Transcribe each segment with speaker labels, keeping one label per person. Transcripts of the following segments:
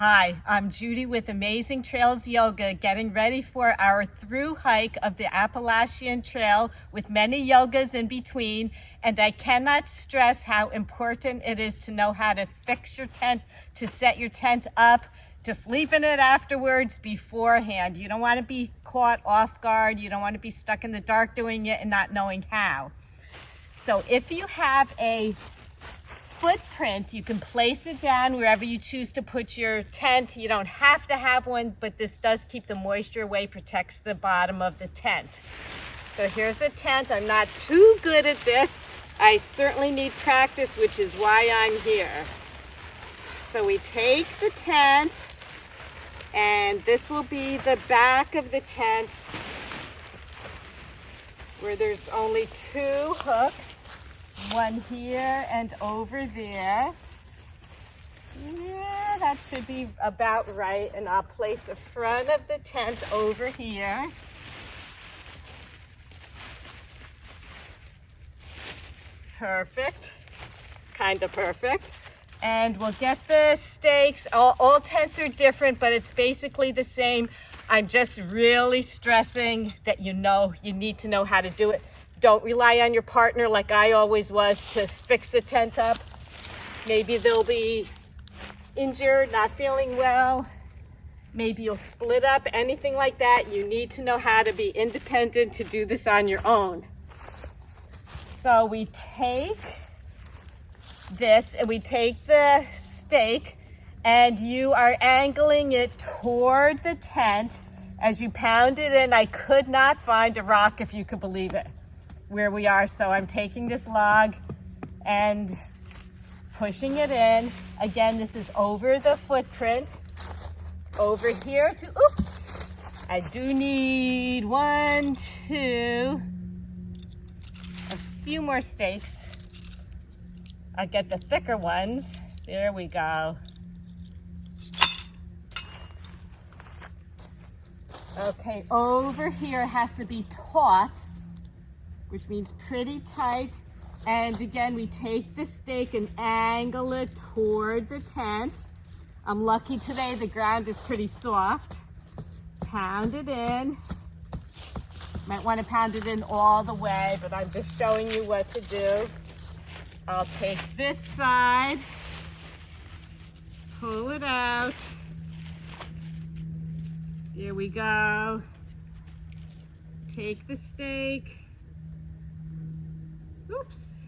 Speaker 1: Hi, I'm Judy with Amazing Trails Yoga, getting ready for our through hike of the Appalachian Trail with many yogas in between. And I cannot stress how important it is to know how to fix your tent, to set your tent up, to sleep in it afterwards beforehand. You don't want to be caught off guard. You don't want to be stuck in the dark doing it and not knowing how. So if you have a footprint, you can place it down wherever you choose to put your tent. You don't have to have one, but this does keep the moisture away, protects the bottom of the tent. So here's the tent. I'm not too good at this. I certainly need practice, which is why I'm here. So we take the tent, and this will be the back of the tent where there's only two hooks. One here and over there. Yeah, that should be about right. And I'll place the front of the tent over here. Perfect. Kind of perfect. And we'll get the stakes. All tents are different, but it's basically the same. I'm just really stressing that you need to know how to do it. Don't rely on your partner like I always was to fix the tent up. Maybe they'll be injured, not feeling well. Maybe you'll split up, anything like that. You need to know how to be independent to do this on your own. So we take this and we take the stake and you are angling it toward the tent as you pound it in. I could not find a rock, if you could believe it, where we are. So I'm taking this log and pushing it in. Again, this is over the footprint. Over here to, oops, I do need 1, 2, a few more stakes. I'll get the thicker ones. There we go. Okay, over here has to be taut, which means pretty tight. And again, we take the stake and angle it toward the tent. I'm lucky today, the ground is pretty soft. Pound it in. Might want to pound it in all the way, but I'm just showing you what to do. I'll take this side, pull it out. Here we go. Take the stake. Oops,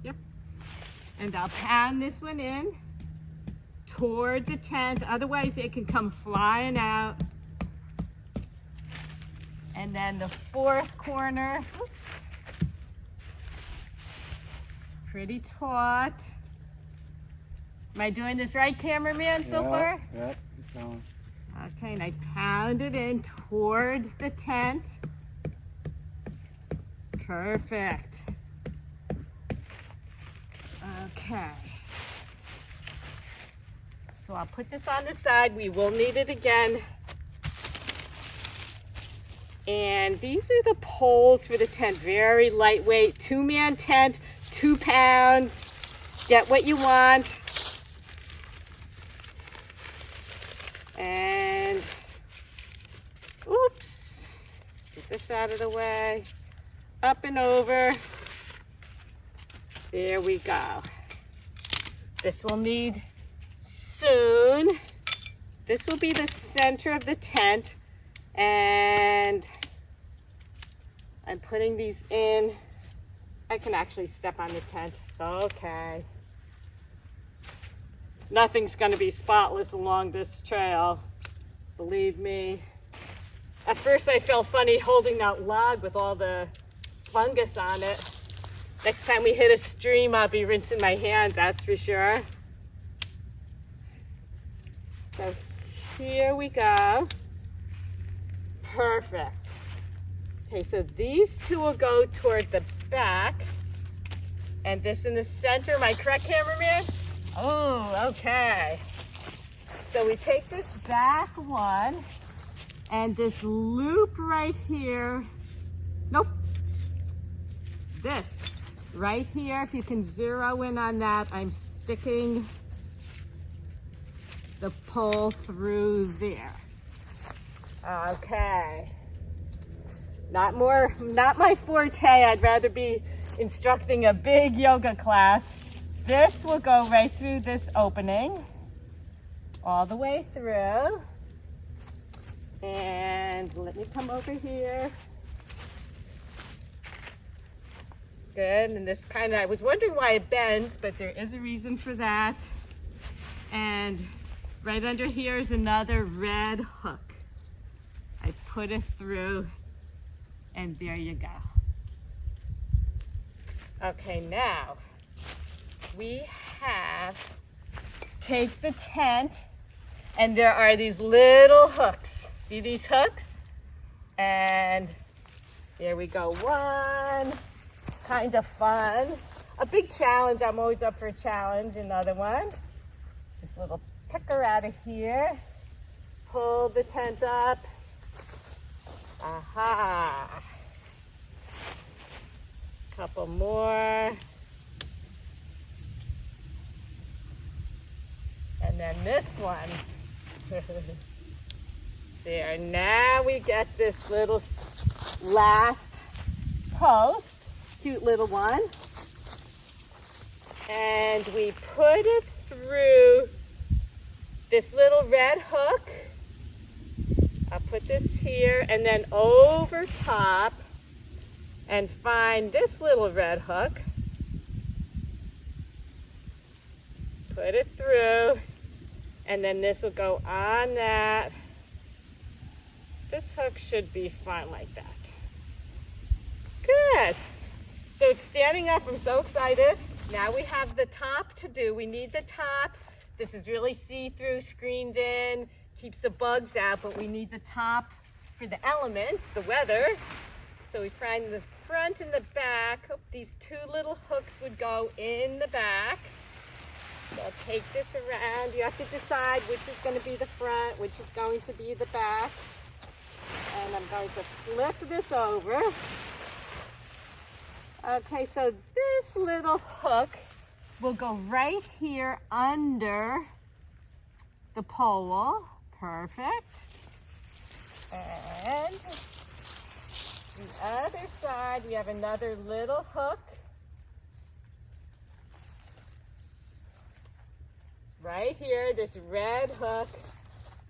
Speaker 1: yep. And I'll pound this one in toward the tent. Otherwise it can come flying out. And then the fourth corner, oops, pretty taut. Am I doing this right, cameraman, so far?
Speaker 2: Yep, keep going.
Speaker 1: Okay, and I pound it in toward the tent. Perfect. Okay. So I'll put this on the side. We will need it again. And these are the poles for the tent. Very lightweight, 2-man tent, 2 pounds. Get what you want. And, oops, get this out of the way. Up and over. There we go. This will need soon. This will be the center of the tent. And I'm putting these in. I can actually step on the tent. It's okay. Nothing's going to be spotless along this trail, believe me. At first I felt funny holding that log with all the fungus on it. Next time we hit a stream, I'll be rinsing my hands, that's for sure. So here we go. Perfect. Okay, so these two will go toward the back, and this in the center. Am I correct, cameraman? Oh, okay. So we take this back one, and this loop right here, nope, this right here, if you can zero in on that, I'm sticking the pole through there. Okay. Not my forte. I'd rather be instructing a big yoga class. This will go right through this opening, all the way through. And let me come over here. Good, and this kind of, I was wondering why it bends, but there is a reason for that. And right under here is another red hook. I put it through, and there you go. Okay, now we have, take the tent, and there are these little hooks. See these hooks? And there we go. One, kind of fun. A big challenge, I'm always up for a challenge. Another one. This little picker out of here. Pull the tent up. Aha. Couple more. And then this one. There, now we get this little last post, cute little one. And we put it through this little red hook. I'll put this here and then over top and find this little red hook. Put it through and then this will go on that. This hook should be fine like that. Good. So it's standing up. I'm so excited. Now we have the top to do. We need the top. This is really see-through, screened in, keeps the bugs out, but we need the top for the elements, the weather. So we find the front and the back. Oh, these two little hooks would go in the back. So I'll take this around. You have to decide which is going to be the front, which is going to be the back. And I'm going to flip this over. Okay, so this little hook will go right here under the pole. Perfect. And the other side, we have another little hook. Right here, this red hook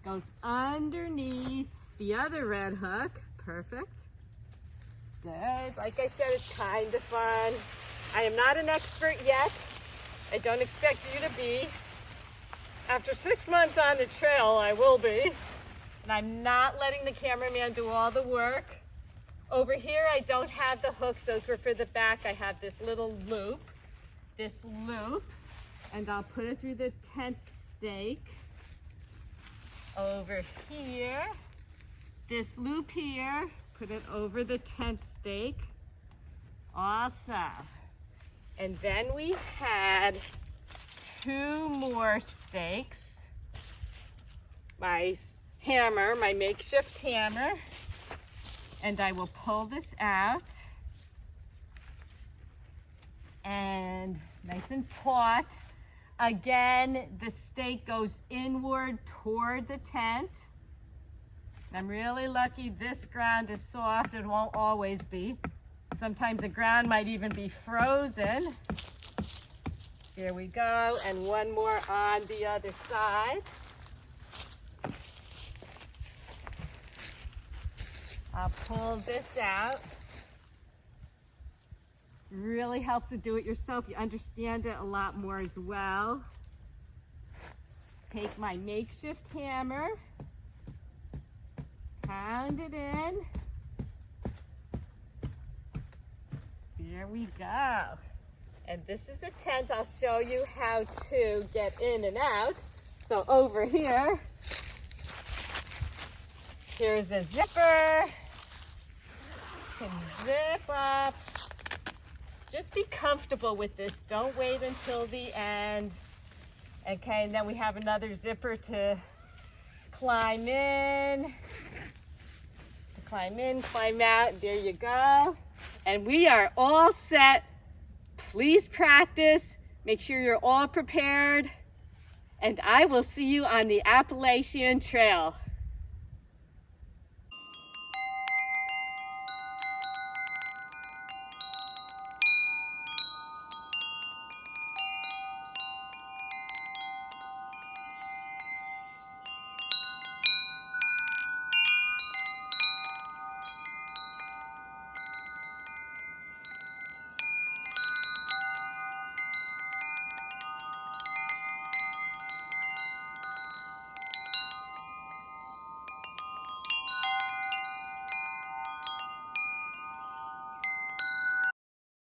Speaker 1: goes underneath the other red hook. Perfect. Good. Like I said, it's kind of fun. I am not an expert yet. I don't expect you to be. After 6 months on the trail, I will be. And I'm not letting the cameraman do all the work. Over here, I don't have the hooks. Those were for the back. I have this little loop. And I'll put it through the tent stake. Over here. This loop here, put it over the tent stake. Awesome. And then we had 2 more stakes. My hammer, my makeshift hammer. And I will pull this out. And nice and taut. Again, the stake goes inward toward the tent. I'm really lucky this ground is soft. It won't always be. Sometimes the ground might even be frozen. Here we go, and one more on the other side. I'll pull this out. Really helps to do it yourself. You understand it a lot more as well. Take my makeshift hammer. Pound it in. There we go. And this is the tent. I'll show you how to get in and out. So over here, here's a zipper. You can zip up. Just be comfortable with this. Don't wait until the end. Okay, and then we have another zipper to climb in. Climb out, there you go. And we are all set. Please practice. Make sure you're all prepared. and I will see you on the Appalachian Trail.